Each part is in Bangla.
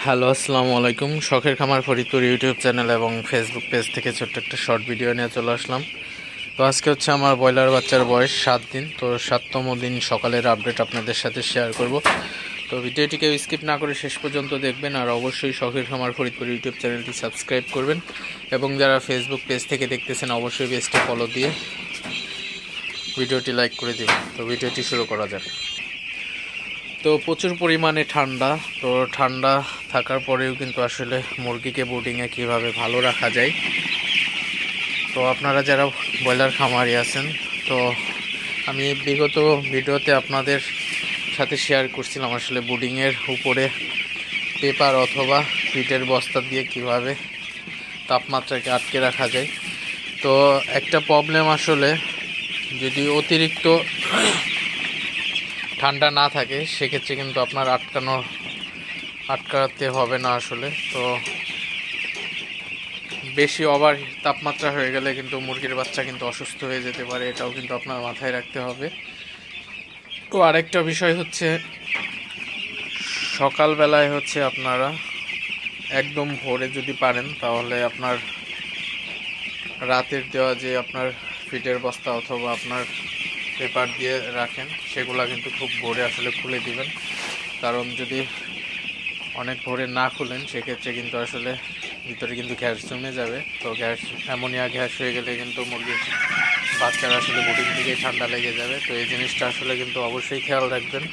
হ্যালো, আসসালামু আলাইকুম। শখের খামার ফরিদপুর ইউটিউব চ্যানেল এবং ফেসবুক পেজ থেকে ছোট্ট একটা শর্ট ভিডিও নিয়ে চলে আসলাম। তো আজকে হচ্ছে আমার ব্রয়লার বাচ্চার বয়স 7 দিন। তো 7তম দিন সকালের আপডেট আপনাদের সাথে শেয়ার করব। তো ভিডিওটিকে স্কিপ না করে শেষ পর্যন্ত দেখবেন, আর অবশ্যই শখের খামার ফরিদপুর ইউটিউব চ্যানেলটি সাবস্ক্রাইব করবেন এবং যারা ফেসবুক পেজ থেকে দেখতেছেন অবশ্যই পেজটি ফলো দিয়ে ভিডিওটি লাইক করে দেবেন। তো ভিডিওটি শুরু করা যাক। তো প্রচুর পরিমাণে ঠান্ডা। তো ঠান্ডা থাকার পরেও কিন্তু আসলে মুরগিকে বোর্ডিংয়ে কীভাবে ভালো রাখা যায়, তো আপনারা যারা ব্রয়লার খামারি আছেন, তো আমি বিগত ভিডিওতে আপনাদের সাথে শেয়ার করছিলাম আসলে বোর্ডিংয়ের উপরে পেপার অথবা ফিটের বস্তা দিয়ে কিভাবে তাপমাত্রাকে আটকে রাখা যায়। তো একটা প্রবলেম আসলে, যদি অতিরিক্ত ঠান্ডা না থাকে সেক্ষেত্রে কিন্তু আপনার আটকাতে হবে না আসলে। তো বেশি ওভার তাপমাত্রা হয়ে গেলে কিন্তু মুরগির বাচ্চা কিন্তু অসুস্থ হয়ে যেতে পারে, এটাও কিন্তু আপনার মাথায় রাখতে হবে। তো আরেকটা বিষয় হচ্ছে, সকালবেলায় হচ্ছে আপনারা একদম ভোরে যদি পারেন তাহলে আপনার রাতের দেওয়া যে আপনার ফিটের বস্তা অথবা আপনার পেপার দিয়ে রাখেন সেগুলা কিন্তু খুব ভোরে আসলে খুলে দিবেন। কারণ যদি অনেক ভোরে না খুলেন সেক্ষেত্রে কিন্তু আসলে ভিতরে কিন্তু গ্যাস জমে যাবে। তো গ্যাস, অ্যামোনিয়া গ্যাস হয়ে গেলে কিন্তু মুরগির বাচ্চারা আসলে বোর্ডিং থেকে ঠান্ডা লেগে যাবে। তো এই জিনিসটা আসলে কিন্তু অবশ্যই খেয়াল রাখবেন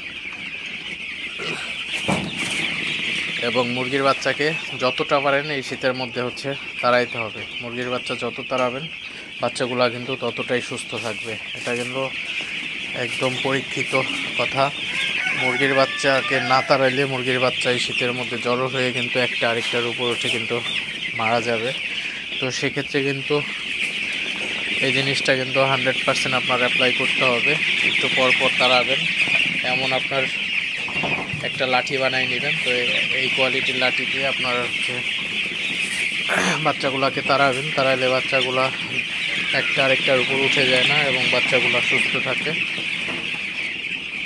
এবং মুরগির বাচ্চাকে যতটা পারেন এই শীতের মধ্যে হচ্ছে তাড়াইতে হবে। মুরগির বাচ্চা যত তাড়াবেন বাচ্চাগুলা কিন্তু ততটাই সুস্থ থাকবে। এটা কিন্তু একদম পরীক্ষিত কথা। মুরগির বাচ্চাকে না তাড়াইলে মুরগির বাচ্চা এই শীতের মধ্যে জড়ো হয়ে কিন্তু একটা আরেকটার উপর উঠে কিন্তু মারা যাবে। তো সেক্ষেত্রে কিন্তু এই জিনিসটা কিন্তু 100% আপনার অ্যাপ্লাই করতে হবে। একটু পর পর তাড়াবেন, এমন আপনার একটা লাঠি বানাই নেবেন। তো এই কোয়ালিটির লাঠি দিয়ে আপনার হচ্ছে বাচ্চাগুলোকে তাড়াবেন। তাড়াইলে বাচ্চাগুলা একটা আরেকটার উপর উঠে যায় না এবং বাচ্চাগুলো সুস্থ থাকে।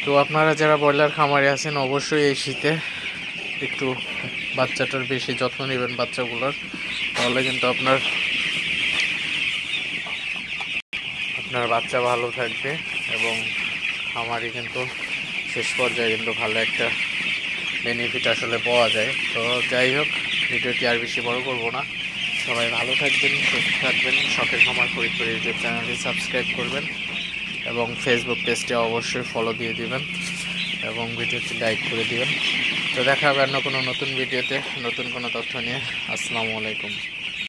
তো আপনারা যারা ব্রয়লার খামারে আছেন অবশ্যই এই শীতে একটু বাচ্চাটার বেশি যত্ন নেবেন বাচ্চাগুলোর, তাহলে কিন্তু আপনার বাচ্চা ভালো থাকবে এবং খামারি কিন্তু শেষ পর্যায়ে কিন্তু ভালো একটা বেনিফিট আসলে পাওয়া যায়। তো যাই হোক, ভিডিওটি আর বেশি বড় করব না। সবাই ভালো থাকবেন, সুস্থ থাকবেন। শখের খামার ফরিদপুর ইউটিউব চ্যানেলটি সাবস্ক্রাইব করবেন এবং ফেসবুক পেজটি অবশ্যই ফলো দিয়ে দিবেন এবং ভিডিওটি লাইক করে দিবেন। তো দেখা হবে অন্য কোনো নতুন ভিডিওতে নতুন কোনো তথ্য নিয়ে। আসসালামু আলাইকুম।